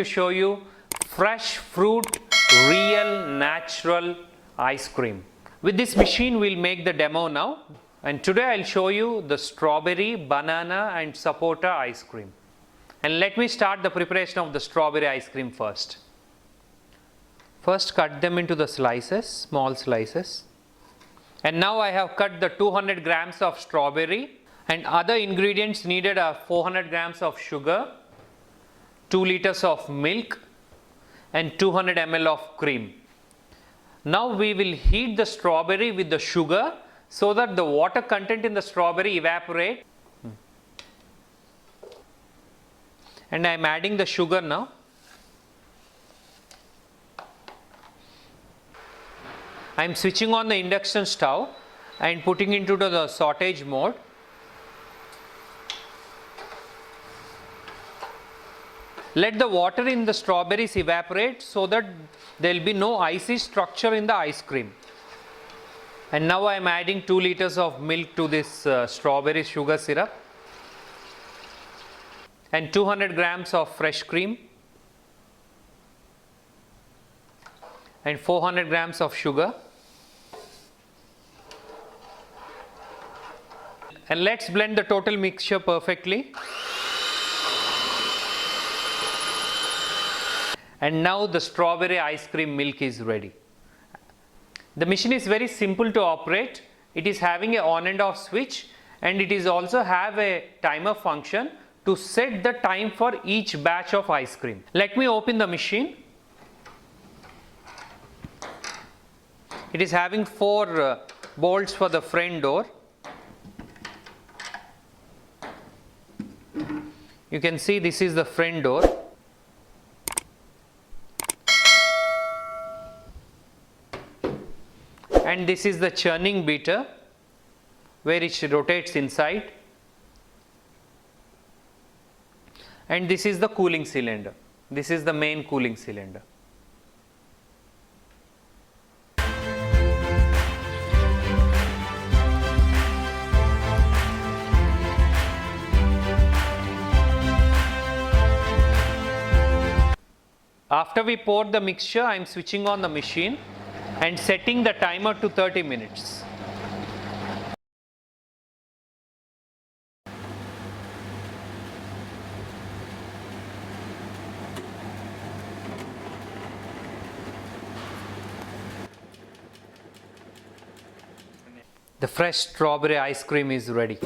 to show you fresh fruit, real natural ice cream. With this machine we'll make the demo now, and today I'll show you the strawberry, banana and sapota ice cream. And let me start the preparation of the strawberry ice cream first. First cut them into the slices, small slices. And now I have cut the 200 grams of strawberry, and other ingredients needed are 400 grams of sugar, 2 liters of milk and 200 ml of cream. Now we will heat the strawberry with the sugar so that the water content in the strawberry evaporate. And I am adding the sugar now. I am switching on the induction stove and putting into the sautéage mode. Let the water in the strawberries evaporate so that there will be no icy structure in the ice cream. And now I am adding 2 liters of milk to this strawberry sugar syrup and 200 grams of fresh cream and 400 grams of sugar. And let's blend the total mixture perfectly. And now the strawberry ice cream milk is ready. The machine is very simple to operate. It is having an on and off switch, and it is also have a timer function to set the time for each batch of ice cream. Let me open the machine. It is having 4 bolts for the front door. You can see this is the front door. And this is the churning beater where it rotates inside. And this is the cooling cylinder. This is the main cooling cylinder. After we pour the mixture, I am switching on the machine and setting the timer to 30 minutes. The fresh strawberry ice cream is ready.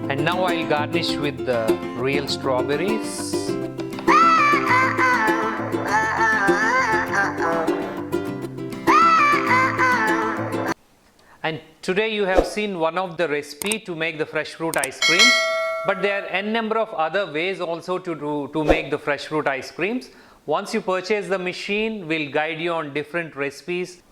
And now I'll garnish with the real strawberries. And today you have seen one of the recipe to make the fresh fruit ice creams, but there are n number of other ways also to make the fresh fruit ice creams. Once you purchase the machine, we'll guide you on different recipes.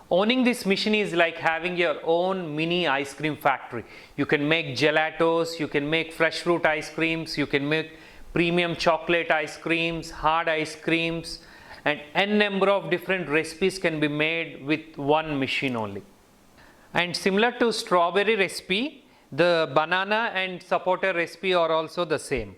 Owning this machine is like having your own mini ice cream factory. You can make gelatos, you can make fresh fruit ice creams, you can make premium chocolate ice creams, hard ice creams, and n number of different recipes can be made with one machine only. And similar to strawberry recipe, the banana and sapota recipe are also the same.